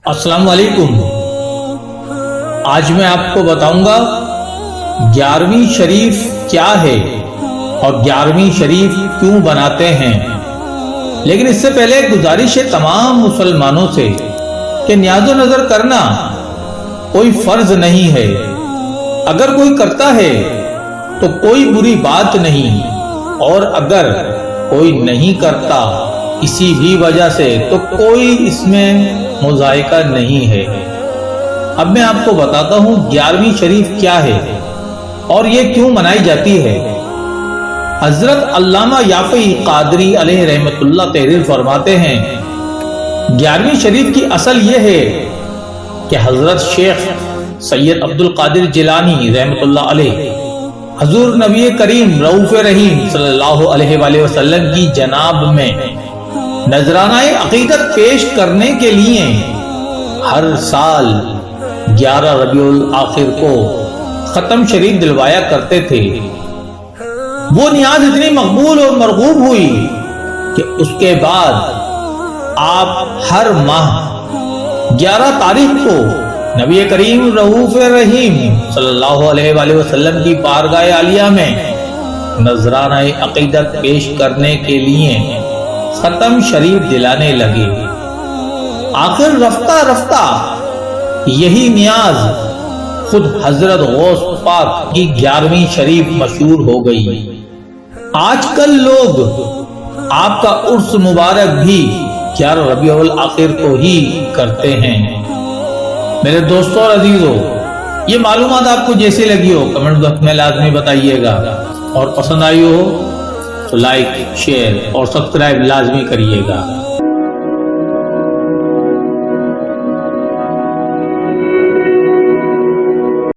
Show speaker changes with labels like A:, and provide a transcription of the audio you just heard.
A: السلام علیکم۔ آج میں آپ کو بتاؤں گا 11ویں شریف کیا ہے اور 11ویں شریف کیوں بناتے ہیں۔ لیکن اس سے پہلے گزارش ہے تمام مسلمانوں سے کہ نیاز و نظر کرنا کوئی فرض نہیں ہے۔ اگر کوئی کرتا ہے تو کوئی بری بات نہیں، اور اگر کوئی نہیں کرتا کسی بھی وجہ سے تو کوئی اس میں مذائقہ نہیں ہے۔ اب میں آپ کو بتاتا ہوں 11ویں شریف کیا ہے اور یہ کیوں منائی جاتی ہے۔ حضرت علامہ یافعی قادری علیہ رحمت اللہ تحریر فرماتے ہیں 11ویں شریف کی اصل یہ ہے کہ حضرت شیخ سید عبد القادر جیلانی رحمت اللہ علیہ حضور نبی کریم رؤوف رحیم صلی اللہ علیہ وآلہ وسلم کی جناب میں نذرانہ عقیدت پیش کرنے کے لیے ہر سال 11 ربیع الاخر کو ختم شریف دلوایا کرتے تھے۔ وہ نیاز اتنی مقبول اور مرغوب ہوئی کہ اس کے بعد آپ ہر ماہ 11 تاریخ کو نبی کریم رؤوف رحیم صلی اللہ علیہ وآلہ وسلم کی بارگاہ عالیہ میں نذرانہ عقیدت پیش کرنے کے لیے ختم شریف دلانے لگے۔ آخر رفتہ رفتہ یہی نیاز خود حضرت غوث پاک کی 11ویں شریف مشہور ہو گئی۔ آج کل لوگ آپ کا عرس مبارک بھی 11 ربیع الاخر کو ہی کرتے ہیں۔ میرے دوستوں اور عزیزوں، یہ معلومات آپ کو جیسی لگی ہو کمنٹ باکس میں لازمی بتائیے گا، اور پسند آئی ہو تو لائک، شیئر اور سبسکرائب لازمی کریے گا۔